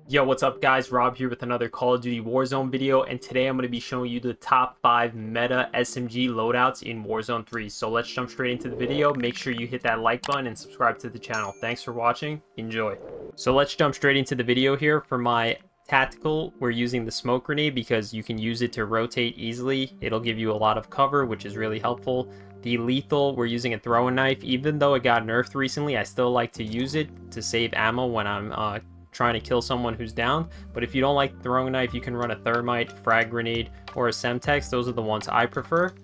Yo, what's up guys? Rob here with another Call of Duty Warzone video, and today I'm going to be showing you the top 5 meta SMG loadouts in Warzone 3. So let's jump straight into the video. Make sure you hit that like button and subscribe to the channel. Thanks for watching. Enjoy. So let's jump straight into the video here. For my tactical, we're using the smoke grenade because you can use it to rotate easily. It'll give you a lot of cover, which is really helpful. The lethal, we're using a throwing knife. Even though it got nerfed recently, I still like to use it to save ammo when I'm trying to kill someone who's down. But if you don't like throwing knife, you can run a thermite, frag grenade, or a semtex. Those are the ones I prefer.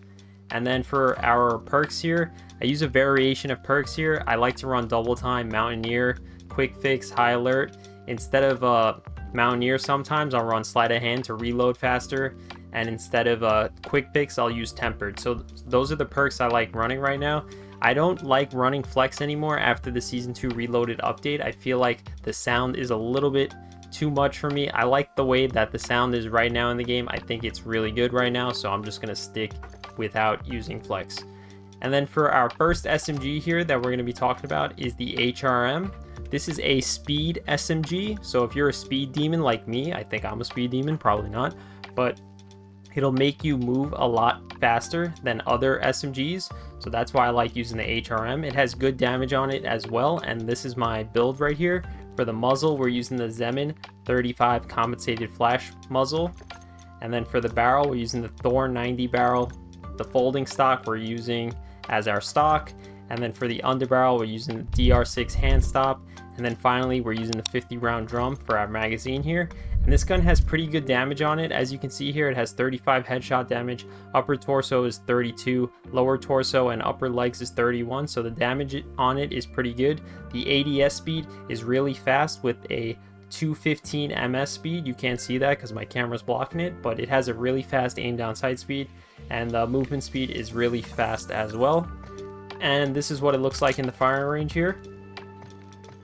And then for our perks here, I use a variation of perks here. I like to run double time, mountaineer, quick fix, high alert. Instead of mountaineer, sometimes I'll run sleight of hand to reload faster, and instead of quick fix, I'll use tempered. So those are the perks I like running right now. I don't like running flex anymore after the Season 2 Reloaded update. I feel like the sound is a little bit too much for me. I like the way that the sound is right now in the game. I think it's really good right now, so I'm just going to stick without using flex. And then for our first SMG here that we're going to be talking about is the HRM. This is a speed SMG, so if you're a speed demon like me, I think I'm a speed demon, probably not, but it'll make you move a lot faster than other SMGs. So that's why I like using the HRM. It has good damage on it as well, and this is my build right here. For the muzzle, we're using the Zemin 35 compensated flash muzzle. And then for the barrel, we're using the Thor 90 barrel. The folding stock we're using as our stock. And then for the underbarrel, we're using the DR6 hand stop. And then finally, we're using the 50 round drum for our magazine here. And this gun has pretty good damage on it. As you can see here, it has 35 headshot damage. Upper torso is 32. Lower torso and upper legs is 31. So the damage on it is pretty good. The ADS speed is really fast with a 215 ms speed. You can't see that because my camera's blocking it, but it has a really fast aim down sight speed. And the movement speed is really fast as well. And this is what it looks like in the firing range here.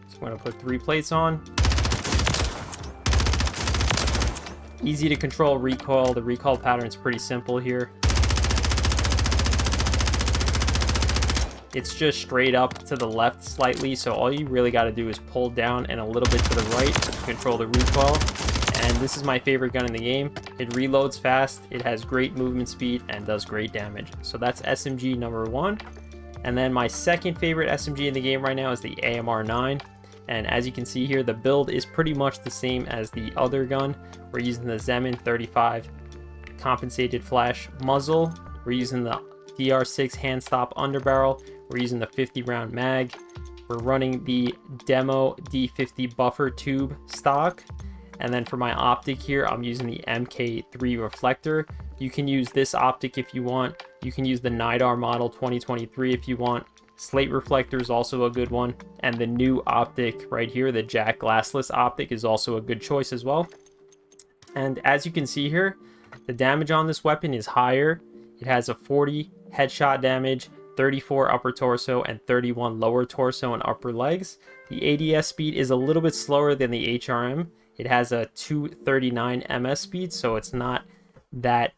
So I'm going to put 3 plates on. Easy to control recoil. The recoil pattern is pretty simple here. It's just straight up to the left slightly, so all you really got to do is pull down and a little bit to the right to control the recoil. And this is my favorite gun in the game. It reloads fast, it has great movement speed, and does great damage. So that's SMG number 1. And then my second favorite SMG in the game right now is the AMR9. And as you can see here, the build is pretty much the same as the other gun. We're using the Zemin 35 compensated flash muzzle. We're using the DR6 hand stop underbarrel. We're using the 50 round mag. We're running the demo D50 buffer tube stock. And then for my optic here, I'm using the MK3 reflector. You can use this optic if you want. You can use the NIDAR model 2023 if you want. Slate reflector is also a good one, and the new optic right here, the Jack glassless optic, is also a good choice as well. And as you can see here, the damage on this weapon is higher. It has a 40 headshot damage, 34 upper torso, and 31 lower torso and upper legs. The ADS speed is a little bit slower than the HRM. It has a 239 ms speed, so it's not that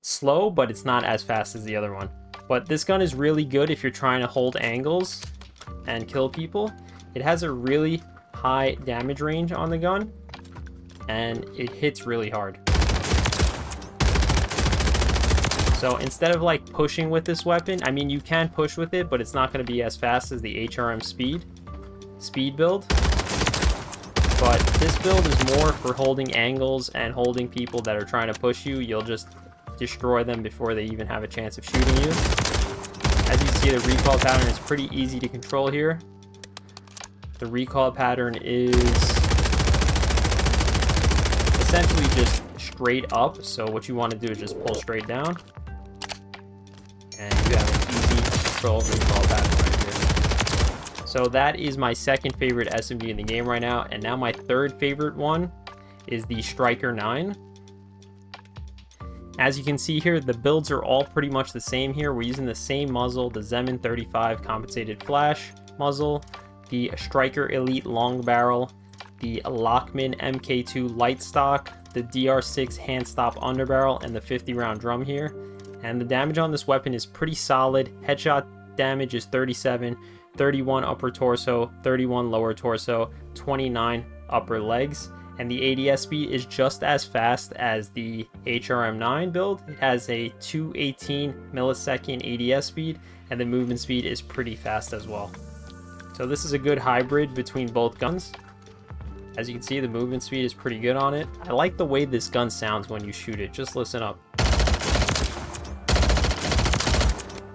slow, but it's not as fast as the other one. But this gun is really good if you're trying to hold angles and kill people. It has a really high damage range on the gun, and it hits really hard. So instead of like pushing with this weapon, I mean, you can push with it, but it's not going to be as fast as the HRM speed build. But this build is more for holding angles and holding people that are trying to push you. You'll just destroy them before they even have a chance of shooting you. As you see, the recoil pattern is pretty easy to control here. The recoil pattern is essentially just straight up, so what you want to do is just pull straight down, and you have an easy control recoil pattern right here. So that is my second favorite SMG in the game right now, and now my third favorite one is the Striker 9. As you can see here, the builds are all pretty much the same here. We're using the same muzzle, the Zemin 35 compensated flash muzzle, the Striker Elite long barrel, the Lockman MK2 light stock, the DR6 hand stop underbarrel, and the 50 round drum here. And the damage on this weapon is pretty solid. Headshot damage is 37, 31 upper torso, 31 lower torso, 29 upper legs. and the ADS speed is just as fast as the HRM9 build. It has a 218 millisecond ADS speed, and the movement speed is pretty fast as well. So this is a good hybrid between both guns. As you can see, the movement speed is pretty good on it. I like the way this gun sounds when you shoot it. Just listen up.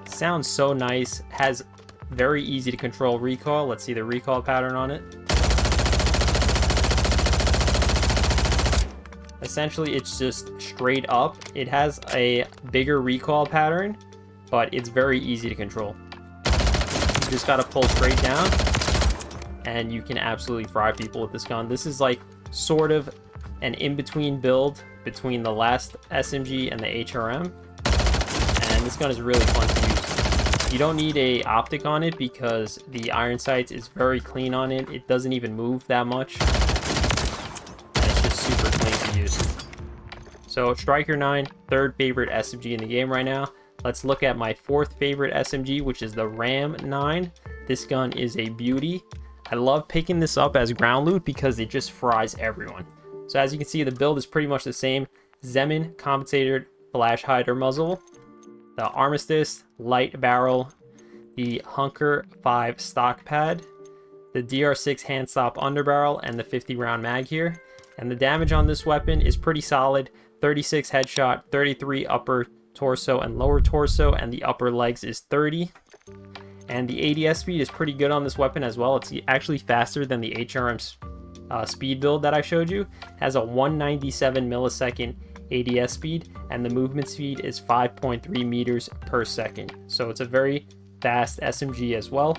Sounds so nice. Has very easy to control recoil. Let's see the recoil pattern on it. Essentially, it's just straight up. It has a bigger recoil pattern, but it's very easy to control. You just gotta pull straight down, and you can absolutely fry people with this gun. This is like sort of an in-between build between the last SMG and the HRM, and this gun is really fun to use. You don't need a optic on it because the iron sights is very clean on it. It doesn't even move that much, and it's just super clean to use. So Striker 9, third favorite SMG in the game right now. Let's look at my fourth favorite SMG, which is the Ram 9. This gun is a beauty. I love picking this up as ground loot because it just fries everyone. So as you can see, the build is pretty much the same. Zemin compensated flash hider muzzle, the Armistice light barrel, the Hunker 5 stock pad, the DR6 hand stop underbarrel, and the 50 round mag here. And the damage on this weapon is pretty solid. 36 headshot, 33 upper torso and lower torso, and the upper legs is 30. And the ADS speed is pretty good on this weapon as well. It's actually faster than the HRM speed build that I showed you. It has a 197 millisecond ADS speed, and the movement speed is 5.3 meters per second. So it's a very fast SMG as well.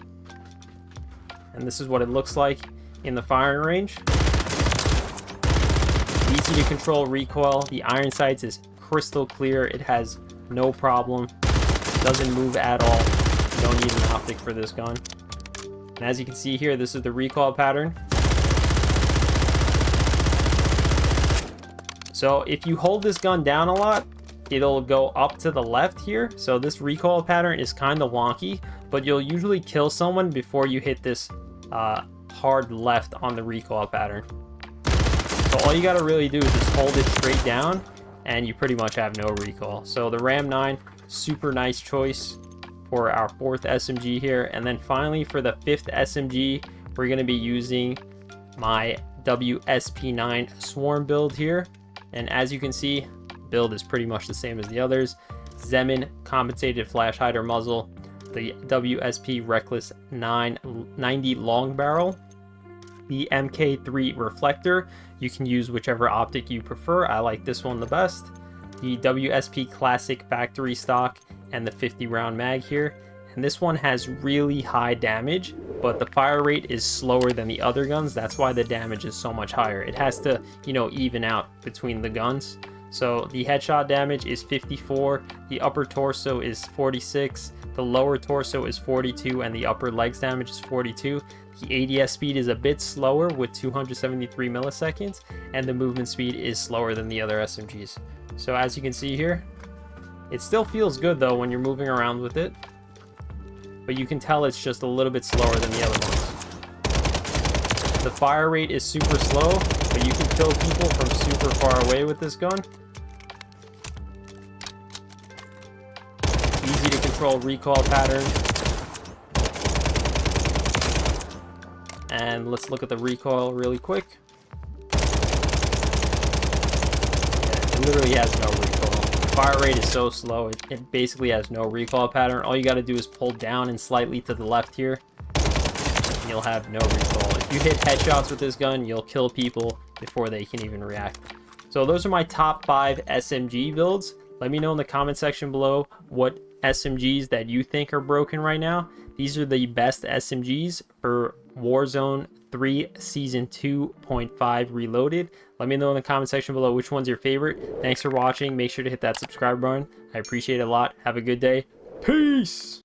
And this is what it looks like in the firing range. Easy to control recoil. The iron sights is crystal clear. It has no problem. Doesn't move at all. You don't need an optic for this gun. And as you can see here, this is the recoil pattern. So if you hold this gun down a lot, it'll go up to the left here. So this recoil pattern is kind of wonky, but you'll usually kill someone before you hit this hard left on the recoil pattern. So all you gotta really do is just hold it straight down, and you pretty much have no recoil. So the Ram 9, super nice choice for our fourth SMG here. And then finally for the fifth SMG, we're going to be using my WS9 Swarm build here. And as you can see, build is pretty much the same as the others. Zemin compensated flash hider muzzle, the WSP Reckless 990 long barrel, the MK3 reflector. You can use whichever optic you prefer. I like this one the best. The WSP Classic factory stock, and the 50 round mag here. And this one has really high damage, but the fire rate is slower than the other guns. That's why the damage is so much higher. It has to, you know, even out between the guns. So the headshot damage is 54, the upper torso is 46, the lower torso is 42, and the upper legs damage is 42. The ADS speed is a bit slower with 273 milliseconds, and the movement speed is slower than the other SMGs. So as you can see here, it still feels good though when you're moving around with it, but you can tell it's just a little bit slower than the other ones. The fire rate is super slow, but you can kill people from super far away with this gun. Easy to control recoil pattern. And let's look at the recoil really quick. Yeah, it literally has no recoil. The fire rate is so slow, it basically has no recoil pattern. All you got to do is pull down and slightly to the left here, and you'll have no recoil. If you hit headshots with this gun, you'll kill people before they can even react. So those are my top 5 SMG builds. Let me know in the comment section below what SMGs that you think are broken right now. These are the best SMGs for Warzone 3 Season 2.5 Reloaded. Let me know in the comment section below which one's your favorite. Thanks for watching. Make sure to hit that subscribe button. I appreciate it a lot. Have a good day. Peace!